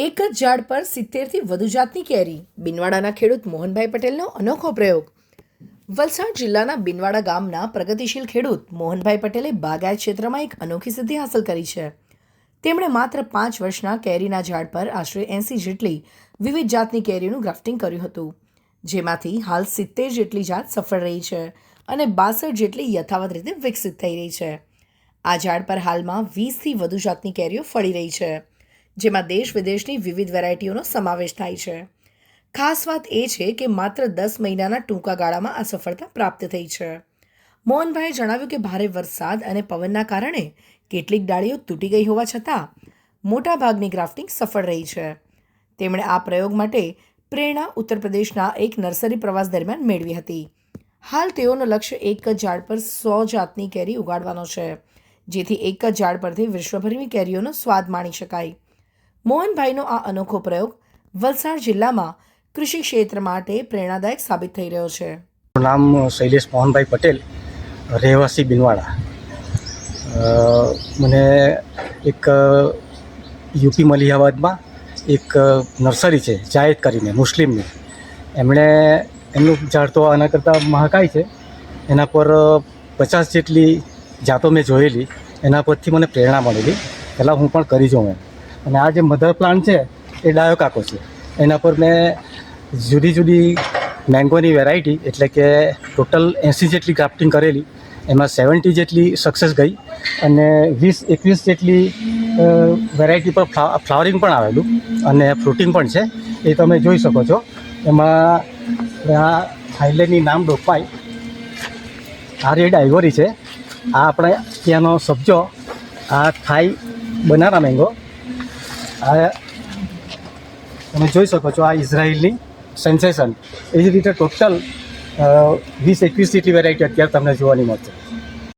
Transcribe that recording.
એક જ ઝાડ પર 70થી વધુ જાતની કેરી. બિનવાડાના ખેડૂત મોહનભાઈ પટેલનો અનોખો પ્રયોગ. વલસાડ જિલ્લાના બિનવાડા ગામના પ્રગતિશીલ ખેડૂત મોહનભાઈ પટેલે બાગાયત ક્ષેત્રમાં એક અનોખી સિદ્ધિ હાંસલ કરી છે. તેમણે માત્ર 5 વર્ષના કેરીના ઝાડ પર આશરે 80 જેટલી વિવિધ જાતની કેરીનું ગ્રાફ્ટિંગ કર્યું હતું, જેમાંથી હાલ 70 જેટલી જાત સફળ રહી છે અને 62 જેટલી યથાવત રીતે વિકસિત થઈ રહી છે. આ ઝાડ પર હાલમાં 20થી વધુ જાતની કેરીઓ ફળી રહી છે, જેમાં દેશ વિદેશની વિવિધ વેરાયટીઓનો સમાવેશ થાય છે. ખાસ વાત એ છે કે માત્ર 10 મહિનાના ટૂંકા ગાળામાં આ સફળતા પ્રાપ્ત થઈ છે. મોહનભાઈએ જણાવ્યું કે ભારે વરસાદ અને પવનના કારણે કેટલીક ડાળીઓ તૂટી ગઈ હોવા છતાં મોટાભાગની ગ્રાફ્ટિંગ સફળ રહી છે. તેમણે આ પ્રયોગ માટે પ્રેરણા ઉત્તર પ્રદેશના એક નર્સરી પ્રવાસ દરમિયાન મેળવી હતી. હાલ તેઓનો લક્ષ્ય એક જ ઝાડ પર 100 જાતની કેરી ઉગાડવાનો છે, જેથી એક જ ઝાડ પરથી વિશ્વભરની કેરીઓનો સ્વાદ માણી શકાય. મોહનભાઈનો આ અનોખો પ્રયોગ વલસાડ જિલ્લામાં કૃષિ ક્ષેત્ર માટે પ્રેરણાદાયક સાબિત થઈ રહ્યો છે. નામ શૈલેષ મોહનભાઈ પટેલ, રહેવાસી બિનવાડા. મને એક યુપી મલિહાબાદમાં એક નર્સરી છે જાયદ કરીને મુસ્લિમની, એમણે એમનું ઝાડ તો આના કરતાં મહાકાય છે, એના પર 50 જેટલી જાતો મેં જોયેલી, એના પરથી મને પ્રેરણા મળેલી. પહેલાં હું પણ કરી જોઉં અને આ જે મધર પ્લાન્ટ છે એ ડાયો કાકો છે, એના પર મેં જુદી જુદી મેંગોની વેરાયટી એટલે કે ટોટલ 80 જેટલી ગ્રાફ્ટિંગ કરેલી, એમાં 70 જેટલી સક્સેસ ગઈ અને 20-21 જેટલી વેરાયટી પર ફ્લાવરિંગ પણ આવેલું અને ફ્રૂટિંગ પણ છે, એ તમે જોઈ શકો છો. એમાં આ થાઈલેન્ડની નામ ડોપાઈ, આ રેડ આઇવરી છે, આ આપણે ત્યાંનો સબ્જો, આ થાઈ બનાના મેંગો, આ તમે જોઈ શકો છો, આ ઇઝરાયલની સેન્સેશન. એ જ રીતે ટોટલ 20-21 જેટલી વેરાયટી અત્યારે તમને જોવાની મળશે.